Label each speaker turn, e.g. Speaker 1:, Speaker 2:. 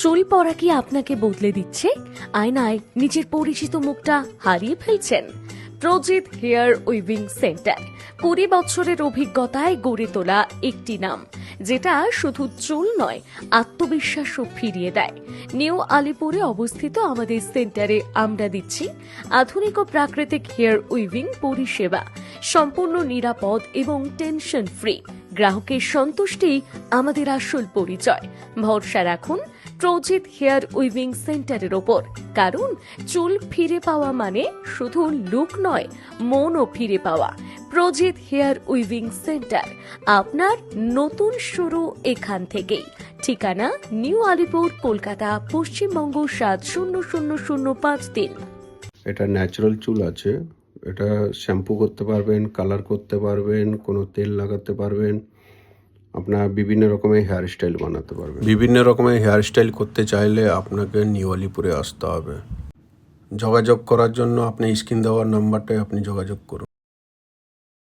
Speaker 1: চুল পড়া কি আপনাকে বদলে দিচ্ছে? আয়নায় নিজের পরিচিত মুখটা হারিয়ে ফেলছেন? প্রজিত হেয়ার উইভিং সেন্টার 20 বছরের অভিজ্ঞতায় গড়ে তোলা একটি নাম, যেটা শুধু চুল নয়, আত্মবিশ্বাসও ফিরিয়ে দেয়। নিউ আলিপুরে অবস্থিত আমাদের সেন্টারে আমরা দিচ্ছি আধুনিক ও প্রাকৃতিক হেয়ার উইভিং পরিষেবা, সম্পূর্ণ নিরাপদ এবং টেনশন ফ্রি। গ্রাহকের সন্তুষ্টি আমাদের আসল পরিচয়। ভরসা রাখুন প্রজিত হেয়ার উইভিং সেন্টারের ওপর, কারণ চুল ফিরে পাওয়া মানে শুধু লুক নয়, মনও ফিরে পাওয়া। প্রজিত হেয়ার উইভিং সেন্টার, আপনার নতুন শুরু এখান থেকেই। ঠিকানা নিউ আলিপুর, কলকাতা, পশ্চিমবঙ্গ 700053।
Speaker 2: এটা ন্যাচারাল চুল আছে। এটা শ্যাম্পু করতে পারবেন, কালার করতে পারবেন, কোনো তেল লাগাতে পারবেন, আপনার বিভিন্ন রকমের হেয়ার স্টাইল বানাতে পারবেন। বিভিন্ন রকমের হেয়ার স্টাইল করতে চাইলে আপনাকে নিউ আলিপুরে আসতে হবে। যোগাযোগ করার জন্য আপনি স্ক্রিন দেওয়ার নাম্বারটায় আপনি যোগাযোগ করুন।